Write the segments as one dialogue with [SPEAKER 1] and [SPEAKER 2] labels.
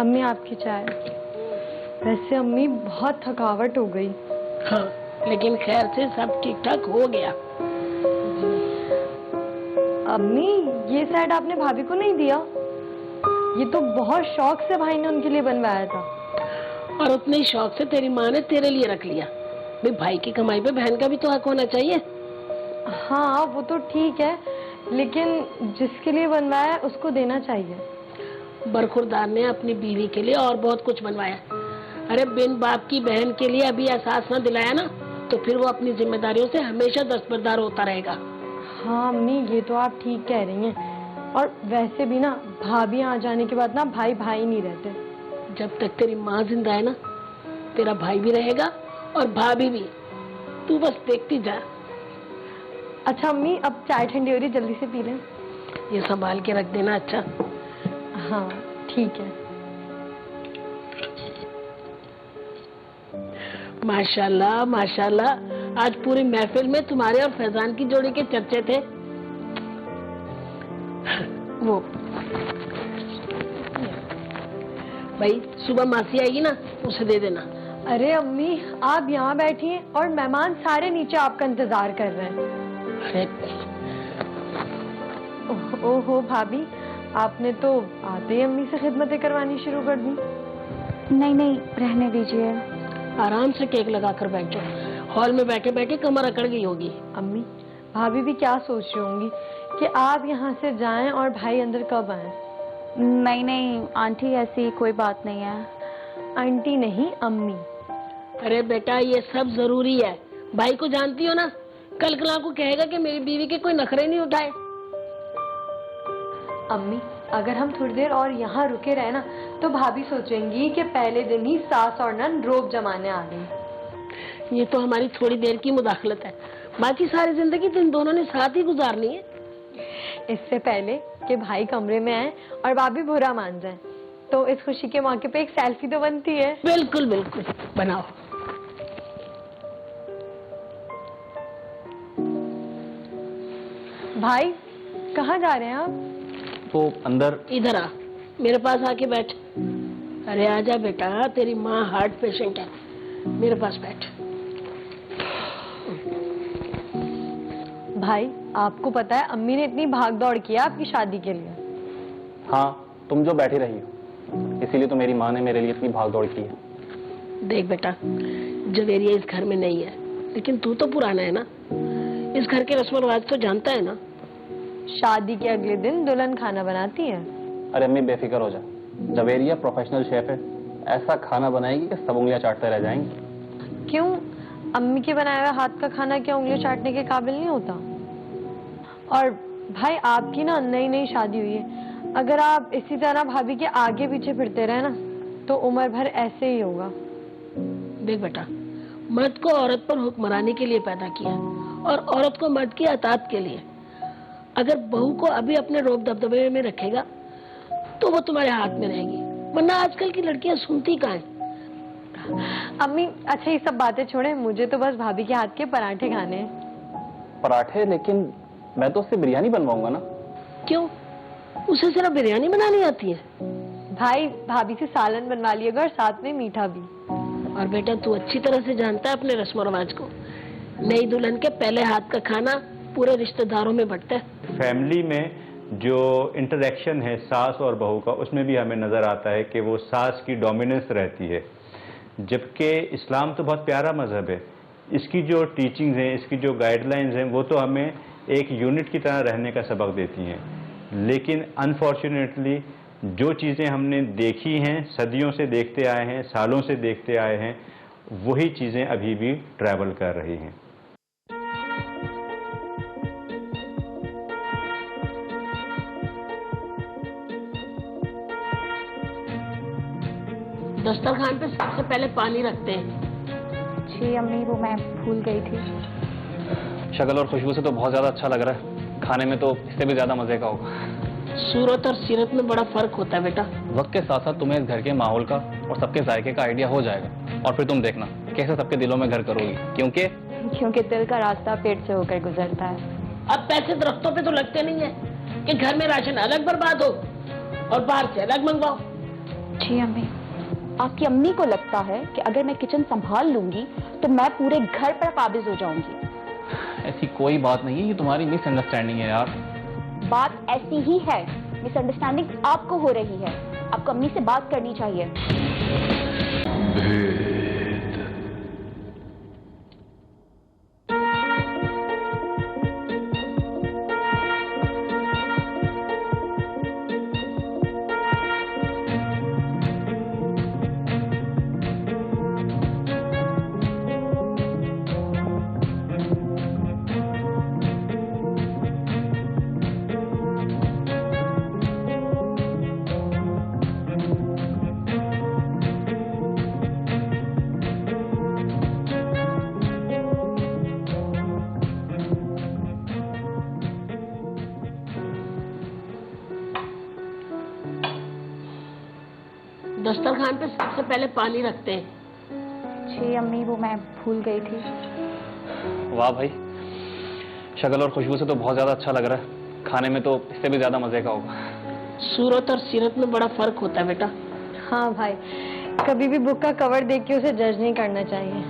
[SPEAKER 1] अम्मी आपकी चाय। वैसे अम्मी बहुत थकावट हो गई।
[SPEAKER 2] हाँ, लेकिन खैर से सब ठीक ठाक हो गया।
[SPEAKER 1] अम्मी ये सेट आपने भाभी को नहीं दिया? ये तो बहुत शौक से भाई ने उनके लिए बनवाया था।
[SPEAKER 2] और उतने ही शौक से तेरी माँ ने तेरे लिए रख लिया। भाई की कमाई पे बहन का भी तो हक होना चाहिए।
[SPEAKER 1] हाँ वो तो ठीक है, लेकिन जिसके लिए बनवाया है उसको देना चाहिए।
[SPEAKER 2] बरखुरदार ने अपनी बीवी के लिए और बहुत कुछ बनवाया। अरे बिन बाप की बहन के लिए अभी एहसास न दिलाया ना, तो फिर वो अपनी जिम्मेदारियों से हमेशा दस्तबरदार होता रहेगा।
[SPEAKER 1] हाँ अम्मी ये तो आप ठीक कह रही हैं। और वैसे भी ना भाभी आ जाने के बाद ना भाई भाई नहीं रहते।
[SPEAKER 2] जब तक तेरी माँ जिंदा है ना, तेरा भाई भी रहेगा और भाभी भी। तू बस देखती जा।
[SPEAKER 1] अच्छा अम्मी अब चाय ठंडी हो रही, जल्दी से पी लें।
[SPEAKER 2] ये संभाल के रख देना। अच्छा
[SPEAKER 1] हाँ ठीक है।
[SPEAKER 2] माशाल्लाह माशाल्लाह, आज पूरी महफिल में तुम्हारे और फैजान की जोड़ी के चर्चे थे। वो भाई सुबह मासी आएगी ना, उसे दे देना।
[SPEAKER 1] अरे अम्मी आप यहाँ बैठी हैं और मेहमान सारे नीचे आपका इंतजार कर रहे हैं।
[SPEAKER 2] अरे
[SPEAKER 1] ओहो भाभी, आपने तो आते ही अम्मी से खिदमतें करवानी शुरू कर दी।
[SPEAKER 3] नहीं नहीं रहने दीजिए।
[SPEAKER 2] आराम से केक लगा कर बैठ जाओ। हॉल में बैठे बैठे कमर अकड़ गई होगी।
[SPEAKER 1] अम्मी भाभी भी क्या सोच रही होंगी कि आप यहाँ से जाएं और भाई अंदर कब आए।
[SPEAKER 3] नहीं नहीं आंटी, ऐसी कोई बात नहीं है।
[SPEAKER 1] आंटी नहीं अम्मी।
[SPEAKER 2] अरे बेटा ये सब जरूरी है। भाई को जानती हो ना, कल कला को कहेगा कि मेरी बीवी के कोई नखरे नहीं उठाए।
[SPEAKER 1] अम्मी अगर हम थोड़ी देर और यहाँ रुके रहे ना, तो भाभी सोचेंगी कि पहले दिन ही सास और नन रोब जमाने आ गई।
[SPEAKER 2] ये तो हमारी थोड़ी देर की मुदाखलत है, बाकी सारी जिंदगी तो इन दोनों ने साथ ही गुजारनी है।
[SPEAKER 1] इससे पहले कि भाई कमरे में आए और भाभी बुरा मान जाए, तो इस खुशी के मौके पे एक सेल्फी तो बनती है।
[SPEAKER 2] बिल्कुल बिल्कुल बनाओ।
[SPEAKER 1] भाई कहाँ जा रहे हैं आप?
[SPEAKER 4] तो अंदर।
[SPEAKER 2] इधर आ, मेरे पास आके बैठ। अरे आजा बेटा, तेरी माँ हार्ट पेशेंट है, मेरे पास बैठ।
[SPEAKER 1] भाई आपको पता है अम्मी ने इतनी भाग दौड़ की है आपकी शादी के लिए।
[SPEAKER 4] हाँ तुम जो बैठी रही हो, इसीलिए तो मेरी माँ ने मेरे लिए इतनी भाग दौड़ की है।
[SPEAKER 2] देख बेटा, जवेरिया इस घर में नहीं है, लेकिन तू तो पुराना है ना, इस घर के रस्म रिवाज तो जानता है ना।
[SPEAKER 1] शादी के अगले दिन दुल्हन खाना बनाती है।
[SPEAKER 4] अरे अम्मी बेफिक्र हो जा, जवेरिया प्रोफेशनल शेफ है, ऐसा खाना बनाएगी कि सब उंगलियां चाटते रह जाएंगी।
[SPEAKER 1] क्यों, अम्मी के बनाए हुए हाथ का खाना क्या उंगलियां चाटने के काबिल नहीं होता? और भाई आपकी ना नई नई शादी हुई है, अगर आप इसी तरह भाभी के आगे पीछे फिरते रहे ना, तो उम्र भर ऐसे ही होगा।
[SPEAKER 2] देख बेटा, मर्द को औरत पर हुक्मरानी के लिए पैदा किया और औरत को मर्द की अतात के लिए। अगर बहू को अभी अपने रोब दबदबे में रखेगा तो वो तुम्हारे हाथ में रहेगी, वरना आजकल की लड़कियां सुनती कहाँ हैं।
[SPEAKER 1] अम्मी अच्छा ये सब बातें छोड़े, मुझे तो बस भाभी के हाथ के पराठे खाने हैं।
[SPEAKER 4] पराठे? लेकिन मैं तो उससे बिरयानी बनवाऊंगा ना।
[SPEAKER 2] क्यों, उसे सिर्फ बिरयानी बनानी आती है?
[SPEAKER 1] भाई भाभी से सालन बनवा लिएगा और साथ में मीठा भी।
[SPEAKER 2] और बेटा तू अच्छी तरह से जानता है अपने रस्म रिवाज को, नई दुल्हन के पहले हाथ का खाना पूरे रिश्तेदारों में बंटता है।
[SPEAKER 5] फैमिली में जो इंटरेक्शन है सास और बहू का, उसमें भी हमें नज़र आता है कि वो सास की डोमिनेंस रहती है, जबकि इस्लाम तो बहुत प्यारा मज़हब है। इसकी जो टीचिंग्स हैं, इसकी जो गाइडलाइंस हैं, वो तो हमें एक यूनिट की तरह रहने का सबक देती हैं। लेकिन अनफॉर्चुनेटली जो चीज़ें हमने देखी हैं, सदियों से देखते आए हैं, सालों से देखते आए हैं, वही चीज़ें अभी भी ट्रैवल कर रही हैं।
[SPEAKER 2] दस्तरखान पे सबसे पहले पानी रखते हैं।
[SPEAKER 3] जी अम्मी, वो मैं भूल गई थी।
[SPEAKER 4] शक्ल और खुशबू से तो बहुत ज्यादा अच्छा लग रहा है, खाने में तो इससे भी ज्यादा मजे का होगा।
[SPEAKER 2] सूरत और सीरत में बड़ा फर्क होता है बेटा।
[SPEAKER 4] वक्त के साथ साथ तुम्हें इस घर के माहौल का और सबके जायके का आइडिया हो जाएगा, और फिर तुम देखना कैसे सबके दिलों में घर करोगी।
[SPEAKER 3] क्योंकि दिल का रास्ता पेट से होकर गुजरता है।
[SPEAKER 2] अब पैसे दरख्तों पे तो लगते नहीं है कि घर में राशन अलग बर्बाद हो और बाहर से अलग मंगवाओ।
[SPEAKER 3] जी अम्मी। आपकी अम्मी को लगता है कि अगर मैं किचन संभाल लूंगी तो मैं पूरे घर पर काबिज हो जाऊंगी।
[SPEAKER 4] ऐसी कोई बात नहीं है, ये तुम्हारी मिसअंडरस्टैंडिंग है यार।
[SPEAKER 3] बात ऐसी ही है, मिसअंडरस्टैंडिंग आपको हो रही है। आपको अम्मी से बात करनी चाहिए।
[SPEAKER 2] दस्तरखान पे सबसे पहले पानी रखते हैं।
[SPEAKER 3] जी अम्मी, वो मैं भूल गई थी।
[SPEAKER 4] वाह भाई, शक्ल और खुशबू से तो बहुत ज्यादा अच्छा लग रहा है। खाने में तो इससे भी ज्यादा मजे का होगा।
[SPEAKER 2] सूरत और सीरत में बड़ा फर्क होता है बेटा।
[SPEAKER 1] हाँ भाई, कभी भी बुक का कवर देख के उसे जज नहीं करना चाहिए।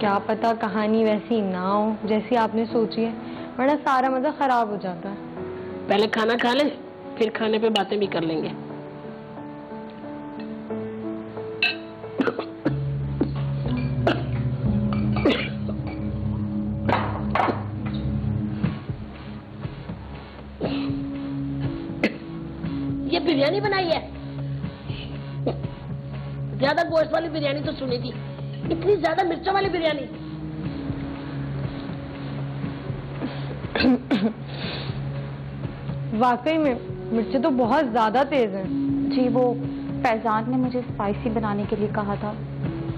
[SPEAKER 1] क्या पता कहानी वैसी ना हो जैसी आपने सोची है, वरना सारा मजा खराब हो जाता है।
[SPEAKER 2] पहले खाना खा ले, फिर खाने पे बातें भी कर लेंगे। ये बिरयानी बनाई है। ज्यादा गोश्त वाली बिरयानी तो सुनी थी, इतनी ज्यादा मिर्चों वाली बिरयानी।
[SPEAKER 1] वाकई में मिर्चें तो बहुत ज्यादा तेज हैं।
[SPEAKER 3] जी वो फैजान ने मुझे स्पाइसी बनाने के लिए कहा था।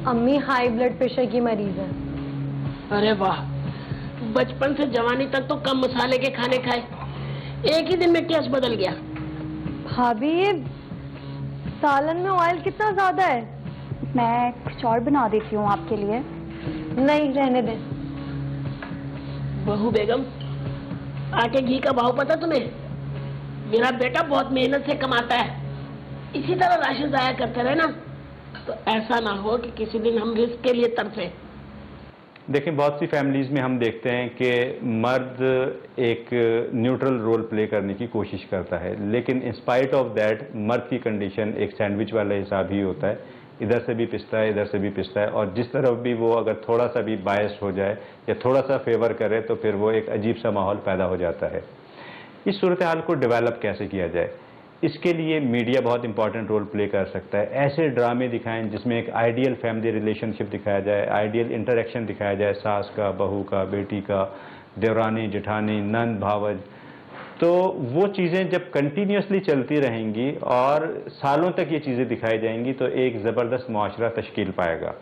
[SPEAKER 1] अम्मी हाई ब्लड प्रेशर की मरीज है।
[SPEAKER 2] अरे वाह, बचपन से जवानी तक तो कम मसाले के खाने खाए, एक ही दिन में टेस्ट बदल गया।
[SPEAKER 1] भाभी ये सालन में ऑयल कितना ज्यादा है।
[SPEAKER 3] मैं कुछ और बना देती हूँ आपके लिए।
[SPEAKER 1] नहीं, रहने दें।
[SPEAKER 2] बहू बेगम, आटे घी का भाव पता तुम्हें? मेरा बेटा बहुत मेहनत से कमाता है, इसी तरह राशन जाया करते रहे ना, तो ऐसा ना हो कि किसी दिन हम रिस्क के लिए तरसे।
[SPEAKER 5] देखिए, बहुत सी फैमिलीज़ में हम देखते हैं कि मर्द एक न्यूट्रल रोल प्ले करने की कोशिश करता है, लेकिन इन स्पाइट ऑफ दैट मर्द की कंडीशन एक सैंडविच वाला हिसाब ही होता है। इधर से भी पिसता है, इधर से भी पिसता है, और जिस तरफ भी वो अगर थोड़ा सा भी बायस हो जाए या थोड़ा सा फेवर करे तो फिर वो एक अजीब सा माहौल पैदा हो जाता है। इस सूरत हाल को डेवलप कैसे किया जाए, इसके लिए मीडिया बहुत इंपॉर्टेंट रोल प्ले कर सकता है। ऐसे ड्रामे दिखाएं जिसमें एक आइडियल फैमिली रिलेशनशिप दिखाया जाए, आइडियल इंटरेक्शन दिखाया जाए, सास का, बहू का, बेटी का, देवरानी जेठानी, नंद भावज। तो वो चीज़ें जब कंटिन्यूसली चलती रहेंगी और सालों तक ये चीज़ें दिखाई जाएंगी तो एक ज़बरदस्त मुआशरा तश्कील पाएगा।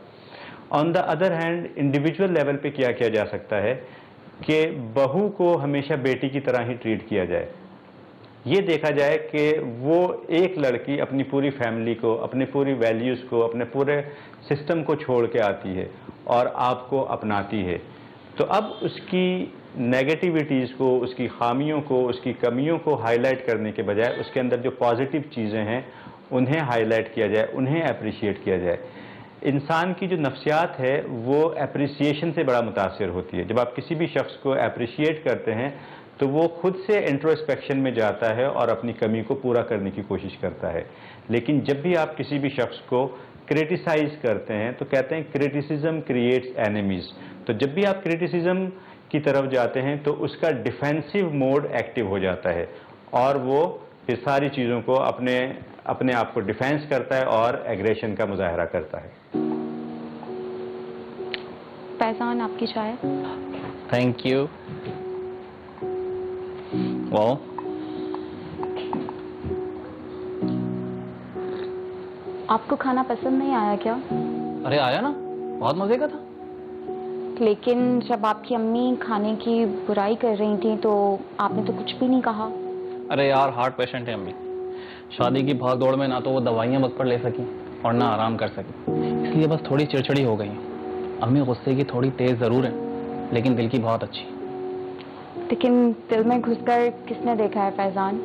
[SPEAKER 5] On the other hand individual level पे क्या किया जा सकता है कि बहू को हमेशा बेटी की तरह ही ट्रीट किया जाए। ये देखा जाए कि वो एक लड़की अपनी पूरी फैमिली को, अपनी पूरी वैल्यूज़ को, अपने पूरे सिस्टम को छोड़ के आती है और आपको अपनाती है, तो अब उसकी नेगेटिविटीज़ को, उसकी खामियों को, उसकी कमियों को हाईलाइट करने के बजाय उसके अंदर जो पॉजिटिव चीज़ें हैं उन्हें हाईलाइट किया जाए, उन्हें अप्रिशिएट किया जाए। इंसान की जो नफ्सियात है वो अप्रिसिएशन से बड़ा मुतासिर होती है। जब आप किसी भी शख्स को अप्रिशिएट करते हैं तो वो खुद से इंट्रोस्पेक्शन में जाता है और अपनी कमी को पूरा करने की कोशिश करता है। लेकिन जब भी आप किसी भी शख्स को क्रिटिसाइज करते हैं तो कहते हैं क्रिटिसिज्म क्रिएट्स एनिमीज। तो जब भी आप क्रिटिसिज्म की तरफ जाते हैं तो उसका डिफेंसिव मोड एक्टिव हो जाता है और वो फिर सारी चीज़ों को अपने आप को डिफेंस करता है और एग्रेशन का मुजाहरा करता है।
[SPEAKER 3] फैजान, आपकी चाय।
[SPEAKER 4] Thank you. वाह,
[SPEAKER 3] आपको खाना पसंद नहीं आया क्या?
[SPEAKER 4] अरे आया ना, बहुत मजे का था।
[SPEAKER 3] लेकिन जब आपकी अम्मी खाने की बुराई कर रही थी तो आपने तो कुछ भी नहीं कहा।
[SPEAKER 4] अरे यार, हार्ट पेशेंट है अम्मी। शादी की भाग दौड़ में ना तो वो दवाइयाँ वक्त पर ले सकी और ना आराम कर सकी, इसलिए बस थोड़ी चिड़चिड़ी हो गई। अम्मी गुस्से की थोड़ी तेज जरूर है, लेकिन दिल की बहुत अच्छी।
[SPEAKER 3] लेकिन दिल में घुसकर किसने देखा है फैजान?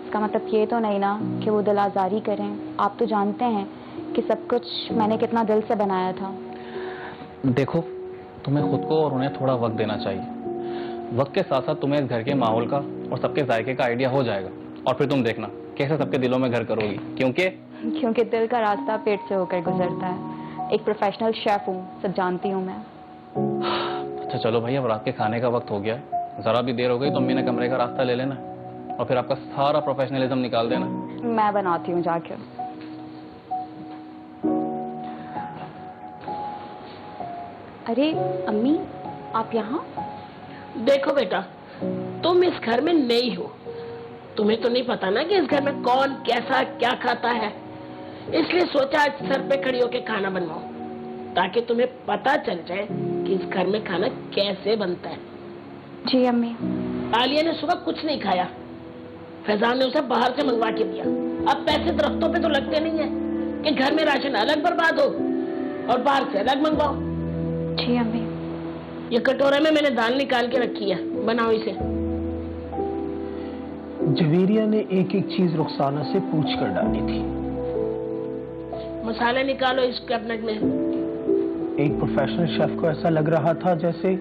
[SPEAKER 3] इसका मतलब ये तो नहीं ना कि वो दिल आज़ारी करें। आप तो जानते हैं कि सब कुछ मैंने कितना दिल से बनाया था।
[SPEAKER 4] देखो, तुम्हें खुद को और उन्हें थोड़ा वक्त देना चाहिए। वक्त के साथ साथ तुम्हें इस घर के माहौल का और सबके जायके का आइडिया हो जाएगा, और फिर तुम देखना कैसे सबके दिलों में घर करोगी।
[SPEAKER 3] क्योंकि दिल का रास्ता पेट से होकर गुजरता है। एक प्रोफेशनल शेफ हूँ, सब जानती हूँ मैं।
[SPEAKER 4] अच्छा चलो भाई, अब रात के खाने का वक्त हो गया है। जरा भी देर हो गई तो अम्मी ने कमरे का रास्ता ले लेना और फिर आपका सारा प्रोफेशनलिज्म निकाल देना।
[SPEAKER 3] मैं बनाती हूँ जाके। अरे अम्मी, आप यहाँ?
[SPEAKER 2] देखो बेटा, तुम इस घर में नई हो, तुम्हें तो नहीं पता ना कि इस घर में कौन कैसा क्या खाता है, इसलिए सोचा आज सर पे खड़ी होकर खाना बनवाओ, ताकि तुम्हें पता चल जाए कि इस घर में खाना कैसे बनता है।
[SPEAKER 3] जी अम्मी।
[SPEAKER 2] आलिया ने सुबह कुछ नहीं खाया, फैजान ने उसे बाहर से मंगवा के दिया। अब पैसे दरख्तों पे तो लगते नहीं है कि घर में राशन अलग बर्बाद हो और बाहर से अलग मंगवाओ।
[SPEAKER 3] जी अम्मी।
[SPEAKER 2] ये कटोरे में मैंने दाल निकाल के रखी है, बनाओ इसे।
[SPEAKER 6] जवेरिया ने एक एक चीज रुखसाना से पूछ कर डाली थी।
[SPEAKER 2] मसाले निकालो इस कैबिनेट में।
[SPEAKER 6] एक प्रोफेशनल शेफ को ऐसा लग रहा था जैसे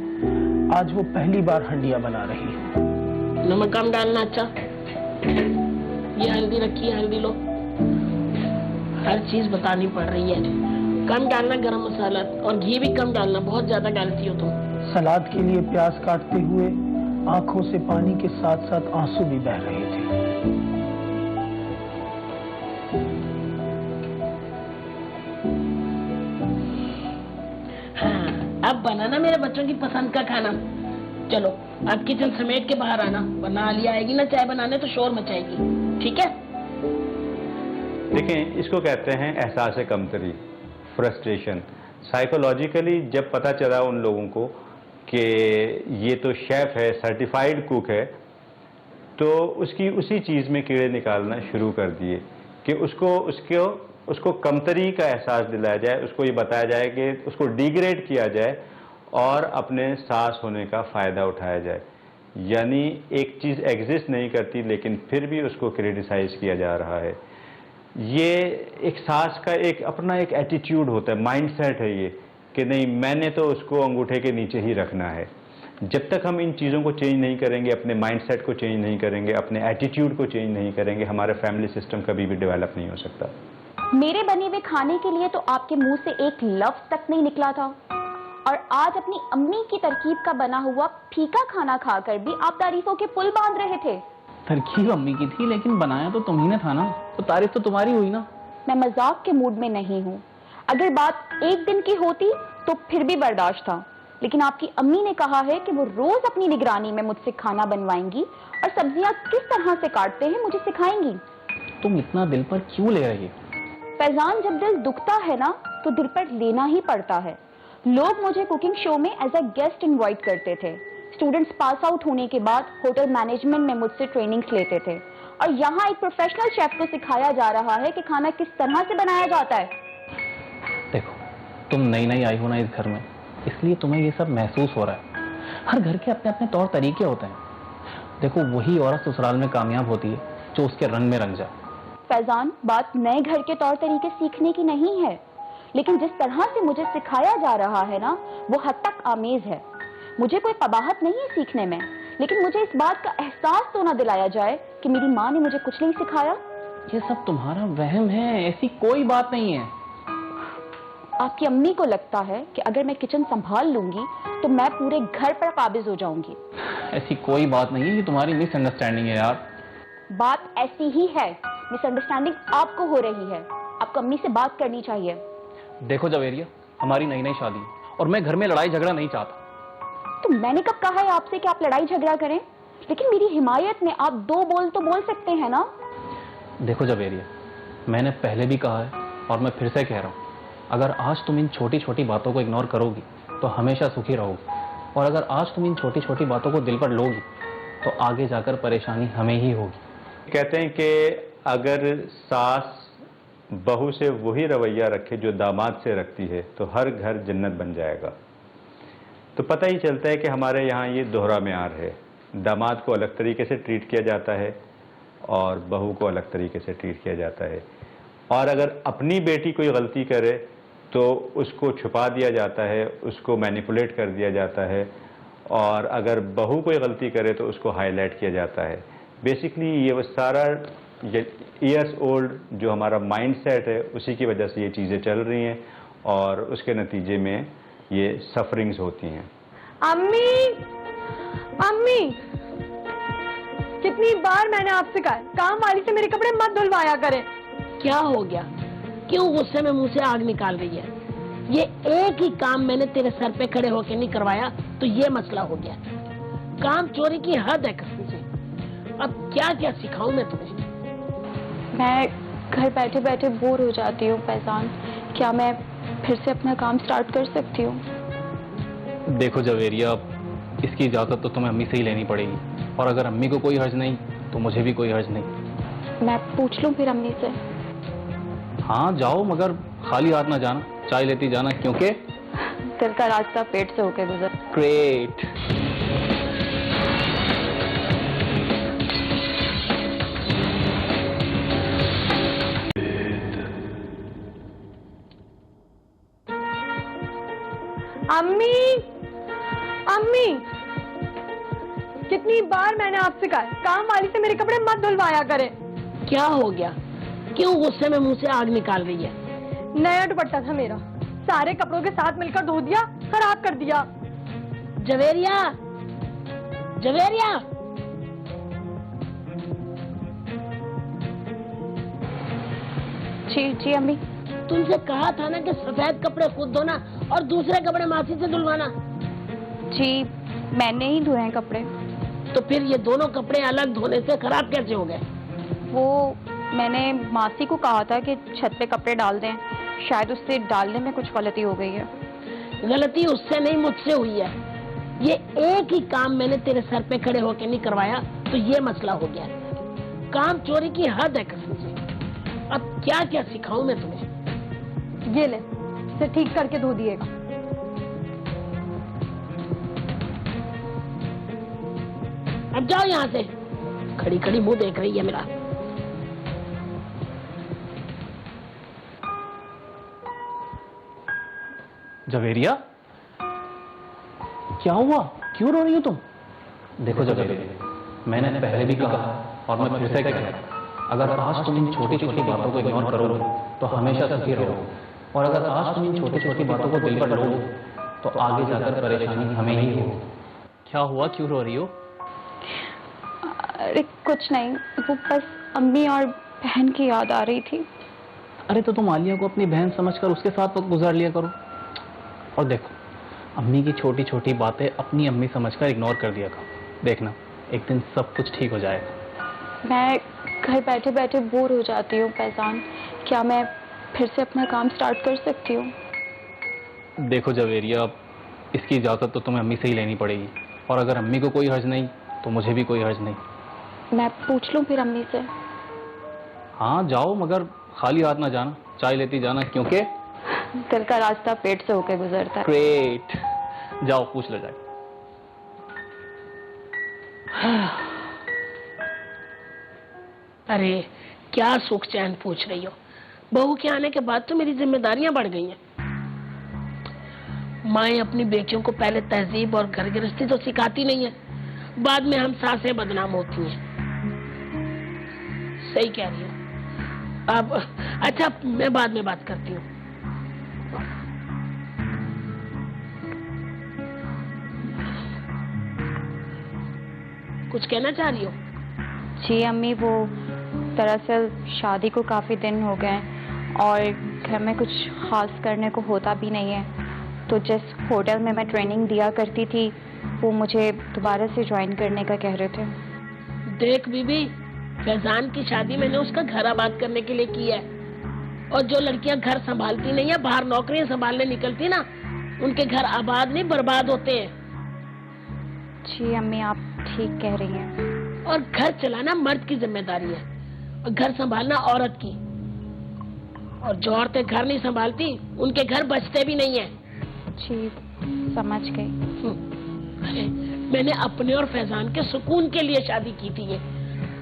[SPEAKER 6] आज वो पहली बार हंडिया बना रही है।
[SPEAKER 2] नमक कम डालना। अच्छा, ये हल्दी रखी है, हल्दी लो। हर चीज बतानी पड़ रही है। कम डालना गरम मसाला, और घी भी कम डालना, बहुत ज्यादा डालती हो तुम।
[SPEAKER 6] सलाद के लिए प्याज काटते हुए आंखों से पानी के साथ साथ आंसू भी बह रहे थे।
[SPEAKER 2] हाँ, अब बनाना मेरे बच्चों की पसंद का खाना। चलो अब किचन समेट के बाहर आना, वरना आलिया आएगी ना चाय बनाने तो शोर मचाएगी। ठीक है?
[SPEAKER 5] देखें, इसको कहते हैं एहसास कमतरी, फ्रस्ट्रेशन। साइकोलॉजिकली जब पता चला उन लोगों को कि ये तो शेफ है, सर्टिफाइड कुक है, तो उसकी उसी चीज़ में कीड़े निकालना शुरू कर दिए कि उसको कमतरी का एहसास दिलाया जाए, उसको ये बताया जाए कि उसको डिग्रेड किया जाए और अपने सास होने का फ़ायदा उठाया जाए। यानी एक चीज़ एग्जिस्ट नहीं करती लेकिन फिर भी उसको क्रिटिसाइज किया जा रहा है। ये एक सास का एक अपना एक एटीट्यूड होता है, माइंडसेट है ये, कि नहीं मैंने तो उसको अंगूठे के नीचे ही रखना है। जब तक हम इन चीज़ों को चेंज नहीं करेंगे, अपने माइंडसेट को चेंज नहीं करेंगे, अपने एटीट्यूड को चेंज नहीं करेंगे, हमारा फैमिली सिस्टम कभी भी डेवलप नहीं हो सकता।
[SPEAKER 3] मेरे बने हुए खाने के लिए तो आपके मुंह से एक लफ्ज तक नहीं निकला था, और आज अपनी अम्मी की तरकीब का बना हुआ फीका खाना खाकर भी आप तारीफों के पुल बांध रहे थे।
[SPEAKER 4] तरकीब अम्मी की थी लेकिन बनाया तो तुम ही ने था ना, तो तारीफ तो तुम्हारी हुई ना।
[SPEAKER 3] मैं मजाक के मूड में नहीं हूँ। अगर बात एक दिन की होती तो फिर भी बर्दाश्त था, लेकिन आपकी अम्मी ने कहा है कि वो रोज अपनी निगरानी में मुझसे खाना बनवाएंगी और सब्जियां किस तरह से काटते हैं मुझे सिखाएंगी।
[SPEAKER 4] तुम इतना दिल पर क्यों ले रही हो?
[SPEAKER 3] फैजान, जब दिल दुखता है ना तो दिल पर लेना ही पड़ता है। लोग मुझे कुकिंग शो में एज अ गेस्ट इनवाइट करते थे। स्टूडेंट्स पास आउट होने के बाद होटल मैनेजमेंट में मुझसे ट्रेनिंग्स लेते थे, और यहाँ एक प्रोफेशनल शेफ को सिखाया जा रहा है कि खाना किस तरह से बनाया जाता है।
[SPEAKER 4] देखो, तुम नई नई आई हो ना इस घर में, इसलिए तुम्हें ये सब महसूस हो रहा है। हर घर के अपने अपने तौर तरीके होते हैं। देखो, वही औरत ससुराल में कामयाब होती है जो उसके रंग में रंग जाए।
[SPEAKER 3] फैजान, बात नए घर के तौर तरीके सीखने की नहीं है, लेकिन जिस तरह से मुझे सिखाया जा रहा है ना वो हद तक आमेज है। मुझे कोई कबाहत नहीं है सीखने में, लेकिन मुझे इस बात का एहसास तो ना दिलाया जाए कि मेरी माँ ने मुझे कुछ नहीं सिखाया।
[SPEAKER 4] ये सब तुम्हारा वहम है, ऐसी कोई बात नहीं है।
[SPEAKER 3] आपकी अम्मी को लगता है कि अगर मैं किचन संभाल लूंगी तो मैं पूरे घर पर काबिज हो जाऊंगी।
[SPEAKER 4] ऐसी कोई बात नहीं है, ये तुम्हारी मिसअंडरस्टैंडिंग है यार।
[SPEAKER 3] बात ऐसी ही है, मिसअंडरस्टैंडिंग आपको हो रही है। आपको अम्मी से बात करनी चाहिए।
[SPEAKER 4] देखो जवेरिया, हमारी नई नई शादी है और मैं घर में लड़ाई झगड़ा नहीं चाहता।
[SPEAKER 3] तो मैंने कब कहा है आपसे कि आप लड़ाई झगड़ा करें? लेकिन मेरी हिमायत में आप दो बोल तो बोल सकते हैं ना।
[SPEAKER 4] देखो जवेरिया, मैंने पहले भी कहा है और मैं फिर से कह रहा हूँ, अगर आज तुम इन छोटी छोटी बातों को इग्नोर करोगी तो हमेशा सुखी रहोगी, और अगर आज तुम इन छोटी छोटी बातों को दिल पर लोगी तो आगे जाकर परेशानी हमें ही होगी।
[SPEAKER 5] कहते हैं कि अगर सास बहू से वही रवैया रखे जो दामाद से रखती है तो हर घर जन्नत बन जाएगा। तो पता ही चलता है कि हमारे यहाँ ये दोहरा म्यार है। दामाद को अलग तरीके से ट्रीट किया जाता है और बहू को अलग तरीके से ट्रीट किया जाता है। और अगर अपनी बेटी कोई गलती करे तो उसको छुपा दिया जाता है, उसको मैनिपुलेट कर दिया जाता है, और अगर बहू कोई गलती करे तो उसको हाईलाइट किया जाता है। बेसिकली ये वो सारा ईयर्स ओल्ड जो हमारा माइंड सेट है उसी की वजह से ये चीज़ें चल रही हैं और उसके नतीजे में ये सफरिंग्स होती हैं।
[SPEAKER 1] अम्मी, अम्मी, कितनी बार मैंने आपसे कहा काम वाली से मेरे कपड़े मत धुलवाया करें।
[SPEAKER 2] क्या हो गया? क्यों गुस्से में मुंह से आग निकाल रही है? ये एक ही काम मैंने तेरे सर पे खड़े होके नहीं करवाया तो ये मसला हो गया। काम चोरी की हद है कसम से। अब क्या क्या सिखाऊं मैं तुम्हें?
[SPEAKER 3] मैं घर बैठे बैठे बोर हो जाती हूँ फैजान, क्या मैं फिर से अपना काम स्टार्ट कर सकती हूँ?
[SPEAKER 4] देखो जवेरिया, इसकी इजाज़त तो तुम्हें अम्मी से ही लेनी पड़ेगी, और अगर अम्मी को कोई हर्ज नहीं तो मुझे भी कोई हर्ज नहीं।
[SPEAKER 3] मैं पूछ लूँ फिर अम्मी से?
[SPEAKER 4] हाँ जाओ, मगर खाली हाथ ना जाना, चाय लेती जाना, क्योंकि
[SPEAKER 3] दिल का रास्ता पेट से होके गुजर।
[SPEAKER 4] ग्रेट।
[SPEAKER 1] अम्मी, अम्मी, कितनी बार मैंने आपसे कहा काम वाली से मेरे कपड़े मत धुलवाया करें।
[SPEAKER 2] क्या हो गया? क्यों गुस्से में मुंह से आग निकाल रही है?
[SPEAKER 1] नया दुपट्टा था मेरा, सारे कपड़ों के साथ मिलकर धो दिया, खराब कर दिया।
[SPEAKER 2] जवेरिया, जवेरिया,
[SPEAKER 3] जी जी अम्मी।
[SPEAKER 2] तुमसे कहा था ना कि सफेद कपड़े खुद धोना और दूसरे कपड़े मासी से धुलवाना।
[SPEAKER 3] जी मैंने ही धोए हैं कपड़े।
[SPEAKER 2] तो फिर ये दोनों कपड़े अलग धोने से खराब कैसे हो गए?
[SPEAKER 3] वो मैंने मासी को कहा था कि छत पे कपड़े डाल दें, शायद उससे डालने में कुछ गलती हो गई है।
[SPEAKER 2] गलती उससे नहीं मुझसे हुई है। ये एक ही काम मैंने तेरे सर पे खड़े होके नहीं करवाया तो ये मसला हो गया। काम चोरी की हद है कसम से। अब क्या क्या सिखाऊं मैं तुम्हें?
[SPEAKER 1] ये ले, इसे ठीक करके धो दिएगा।
[SPEAKER 2] अब जाओ यहाँ से। खड़ी खड़ी मुंह देख रही है मेरा।
[SPEAKER 4] जवेरिया, क्या हुआ? क्यों रो रही हो तुम? देखो जवेरिया, मैंने पहले भी कहा और मैं फिर से कहता हूं, अगर आज तुम इन छोटी छोटी बातों को इग्नोर करोगे तो हमेशा सुखी रहोगे, और अगर आज तुम इन छोटी छोटी बातों को दिल पर लोगे तो आगे जाकर परेशानी हमें ही होगी। क्या हुआ? क्यों रो रही हो?
[SPEAKER 3] अरे कुछ नहीं, वो बस अम्मी और बहन की याद आ रही थी।
[SPEAKER 4] अरे तो तुम आलिया को अपनी बहन समझकर उसके साथ वक्त गुजार लिया करो। और देखो, अम्मी की छोटी छोटी बातें अपनी अम्मी समझकर इग्नोर कर दिया करो। देखना एक दिन सब कुछ ठीक हो जाएगा।
[SPEAKER 3] मैं घर बैठे बैठे बोर हो जाती हूँ फैजान, क्या मैं फिर से अपना काम स्टार्ट कर सकती हूँ?
[SPEAKER 4] देखो जवेरिया, इसकी इजाज़त तो तुम्हें अम्मी से ही लेनी पड़ेगी, और अगर अम्मी को कोई हर्ज नहीं तो मुझे भी कोई हर्ज नहीं।
[SPEAKER 3] मैं पूछ लूँ फिर अम्मी से?
[SPEAKER 4] हाँ जाओ, मगर खाली हाथ ना जाना, चाय लेती जाना, क्योंकि
[SPEAKER 3] दिल का रास्ता पेट से होके गुजरता है।
[SPEAKER 4] ग्रेट। जाओ पूछ लो जाए।
[SPEAKER 2] अरे क्या सुख चैन पूछ रही हो? बहू के आने के बाद तो मेरी जिम्मेदारियां बढ़ गई हैं। माएं अपनी बेटियों को पहले तहजीब और घर गृहस्थी तो सिखाती नहीं है, बाद में हम सासें बदनाम होती हैं। सही कह रही हो। अब अच्छा, मैं बाद में बात करती हूँ। कुछ कहना चाह रही हो?
[SPEAKER 3] जी अम्मी, वो दरअसल शादी को काफ़ी दिन हो गए हैं और घर में कुछ खास करने को होता भी नहीं है, तो जिस होटल में मैं ट्रेनिंग दिया करती थी वो मुझे दोबारा से ज्वाइन करने का कह रहे थे।
[SPEAKER 2] देख बीबी, फैजान की शादी मैंने उसका घर आबाद करने के लिए की है, और जो लड़कियां घर संभालती नहीं है, बाहर नौकरियां संभालने निकलती ना, उनके घर आबाद नहीं बर्बाद होते हैं।
[SPEAKER 3] जी अम्मी, आप ठीक कह रही हैं।
[SPEAKER 2] और घर चलाना मर्द की जिम्मेदारी है और घर संभालना औरत की, और जो औरतें घर नहीं संभालती उनके घर बचते भी नहीं है।
[SPEAKER 3] जी समझ गई।
[SPEAKER 2] अरे मैंने अपने और फैजान के सुकून के लिए शादी की थी ये,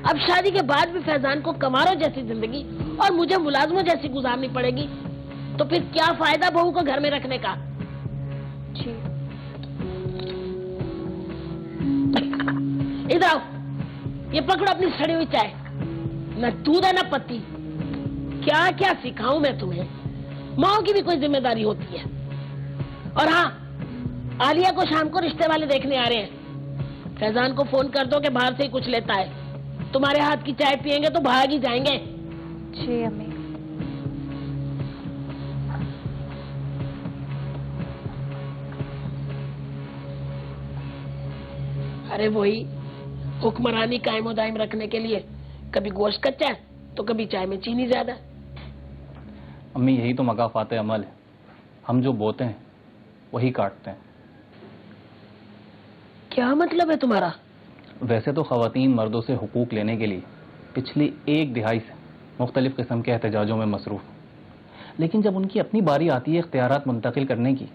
[SPEAKER 2] अब शादी के बाद भी फैजान को कमारों जैसी जिंदगी और मुझे मुलाजमों जैसी गुजारनी पड़ेगी, तो फिर क्या फायदा बहू को घर में रखने का?
[SPEAKER 3] जी
[SPEAKER 2] इधर आओ, ये पकड़ो अपनी सड़ी हुई चाय। न दूध है न पत्ती। क्या क्या सिखाऊं मैं तुम्हें? माँ की भी कोई जिम्मेदारी होती है। और हाँ, आलिया को शाम को रिश्ते वाले देखने आ रहे हैं। फैजान को फोन कर दो कि बाहर से ही कुछ लेता है। तुम्हारे हाथ की चाय पियेंगे तो भाग ही जाएंगे।
[SPEAKER 3] जी अम्मी।
[SPEAKER 2] अरे वही हुक्मरानी कायम दायम रखने के लिए कभी गोश्त कच्चा है तो कभी चाय में चीनी ज्यादा।
[SPEAKER 4] अम्मी यही तो मकाफात अमल है, हम जो बोते हैं वही काटते हैं।
[SPEAKER 2] क्या मतलब है तुम्हारा?
[SPEAKER 4] वैसे तो ख़वातीन मर्दों से हुकूक लेने के लिए पिछली 1 दिहाई से मुख्तलिफ किस्म के एहतजाजों में मसरूफ़, लेकिन जब उनकी अपनी बारी आती है इख्तियारात मुंतकिल करने की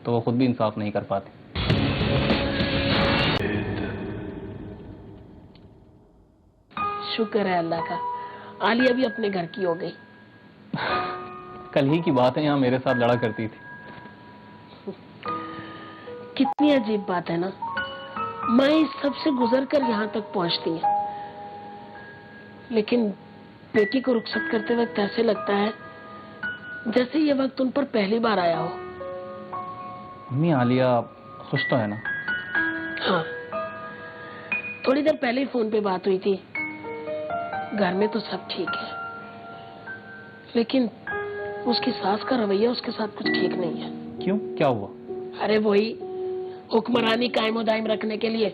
[SPEAKER 4] तो वो खुद भी इंसाफ नहीं कर पाते।
[SPEAKER 2] शुक्र है अल्लाह का, आलिया भी अपने घर की हो गई।
[SPEAKER 4] कल ही की बात है, यहाँ मेरे साथ लड़ा करती थी।
[SPEAKER 2] कितनी अजीब बात है ना, माँ इस सबसे गुजर कर यहाँ तक पहुँचती है, लेकिन बेटी को रुखसत करते वक्त ऐसे लगता है जैसे ये वक्त उन पर पहली बार आया हो।
[SPEAKER 4] अम्मी आलिया खुश तो है ना?
[SPEAKER 2] हाँ, थोड़ी देर पहले ही फोन पे बात हुई थी। घर में तो सब ठीक है, लेकिन उसकी सास का रवैया उसके साथ कुछ ठीक नहीं है।
[SPEAKER 4] क्यों, क्या हुआ?
[SPEAKER 2] अरे वही हुक्मरानी कायम दायम रखने के लिए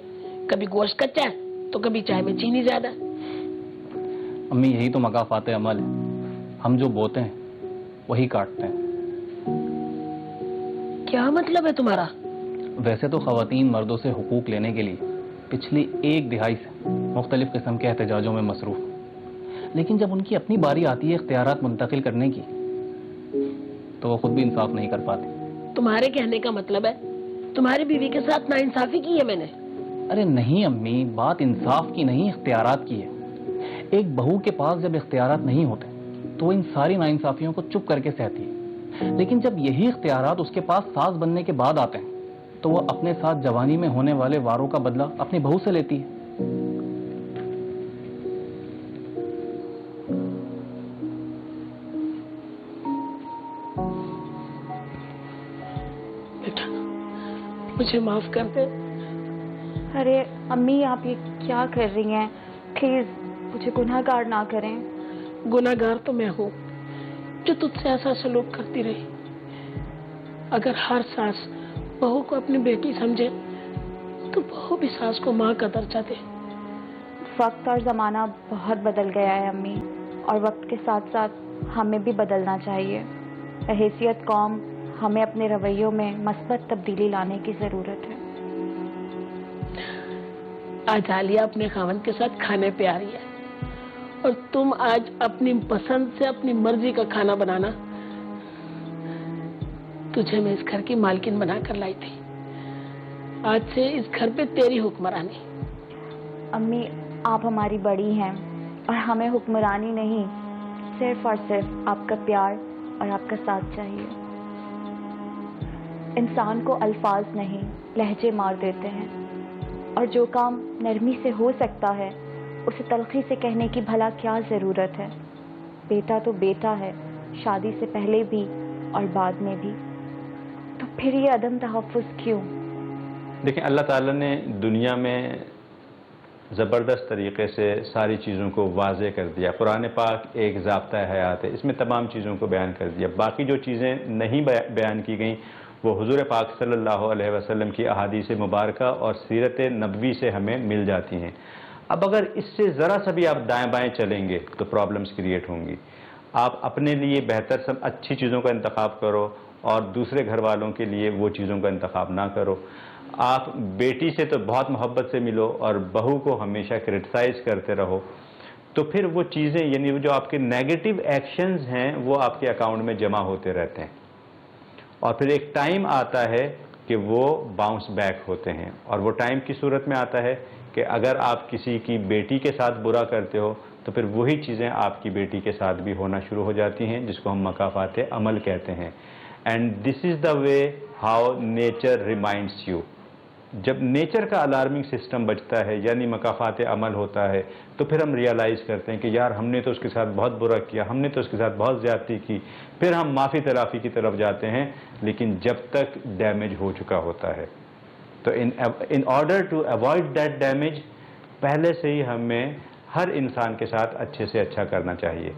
[SPEAKER 2] कभी गोश्त कच्चा है तो कभी चाय में चीनी ज्यादा।
[SPEAKER 4] अम्मी यही तो मकाफात अमल है, हम जो बोते हैं वही काटते हैं।
[SPEAKER 2] क्या मतलब है तुम्हारा?
[SPEAKER 4] वैसे तो ख़वातीन मर्दों से हुकूक लेने के लिए पिछली 1 दिहाई से मुख्तलिफ किस्म के एहतजाजों में मसरूफ़, लेकिन जब उनकी अपनी बारी आती है इख्तियारात मुंतकिल करने की तो वो खुद भी इंसाफ नहीं कर पाते।
[SPEAKER 2] तुम्हारे कहने का मतलब है तुम्हारी बीवी के साथ नाइंसाफी की है मैंने?
[SPEAKER 4] अरे नहीं अम्मी, बात इंसाफ की नहीं, इख्तियारात की है। एक बहू के पास जब इख्तियारात नहीं होते तो वो इन सारी नाइंसाफियों को चुप करके सहती है, लेकिन जब यही इख्तियारात उसके पास सास बनने के बाद आते हैं तो वो अपने साथ जवानी में होने वाले वारों का बदला अपनी बहू से लेती है।
[SPEAKER 2] बेटा मुझे माफ कर दे।
[SPEAKER 3] अरे अम्मी आप ये क्या कर रही हैं? प्लीज मुझे गुनहगार ना करें।
[SPEAKER 2] गुनाहगार तो मैं हूँ जो तुझसे ऐसा सलूक करती रही। अगर हर सास बहू को अपनी बेटी समझे तो बहू भी सास को माँ का दर्जा दे।
[SPEAKER 3] वक्त और ज़माना बहुत बदल गया है अम्मी, और वक्त के साथ साथ हमें भी बदलना चाहिए। बहैसियत कौम हमें अपने रवैयों में मस्बत तब्दीली लाने की ज़रूरत है।
[SPEAKER 2] आज आलिया अपने खावन के साथ खाने पे आ रही है और तुम आज अपनी पसंद से अपनी मर्जी का खाना बनाना। तुझे मैं इस घर की मालकिन बनाकर लाई थी, आज से इस घर पे तेरी हुक्मरानी।
[SPEAKER 3] अम्मी आप हमारी बड़ी हैं और हमें हुक्मरानी नहीं, सिर्फ और सिर्फ आपका प्यार और आपका साथ चाहिए। इंसान को अल्फाज नहीं लहजे मार देते हैं, और जो काम नरमी से हो सकता है उसे तलखी से कहने की भला क्या ज़रूरत है। बेटा तो बेटा है, शादी से पहले भी और बाद में भी, तो फिर ये अदम तहफ़्फ़ुज़ क्यों?
[SPEAKER 5] देखिए, अल्लाह ताला ने दुनिया में ज़बरदस्त तरीके से सारी चीज़ों को वाज़े कर दिया। कुरान पाक एक ज़ाब्ता हयात है, इसमें तमाम चीज़ों को बयान कर दिया। बाकी जो चीज़ें नहीं बयान की गई वो हुज़ूर पाक सल्लल्लाहु अलैहि वसल्लम की अहादीस मुबारका और सीरत नबवी से हमें मिल जाती हैं। अब अगर इससे ज़रा सा भी आप दाएँ बाएँ चलेंगे तो प्रॉब्लम्स क्रिएट होंगी। आप अपने लिए बेहतर सब अच्छी चीज़ों का इंतखाब करो और दूसरे घर वालों के लिए वो चीज़ों का इंतखाब ना करो। आप बेटी से तो बहुत मोहब्बत से मिलो और बहू को हमेशा क्रिटिसाइज़ करते रहो, तो फिर वो चीज़ें यानी जो आपके नेगेटिव एक्शंस हैं वो आपके अकाउंट में जमा होते रहते हैं और फिर एक टाइम आता है कि वो बाउंस बैक होते हैं। और वो टाइम की सूरत में आता है कि अगर आप किसी की बेटी के साथ बुरा करते हो तो फिर वही चीज़ें आपकी बेटी के साथ भी होना शुरू हो जाती हैं, जिसको हम मकाफात अमल कहते हैं। And this is the way how nature reminds you. जब नेचर का अलार्मिंग सिस्टम बजता है यानी मकाफात अमल होता है, तो फिर हम रियलाइज़ करते हैं कि यार हमने तो उसके साथ बहुत बुरा किया, हमने तो उसके साथ बहुत ज़्यादती की। फिर हम माफ़ी तलाफ़ी की तरफ जाते हैं, लेकिन जब तक डैमेज हो चुका होता है। तो in order to avoid that damage, पहले से ही हमें हर इंसान के साथ अच्छे से अच्छा करना चाहिए।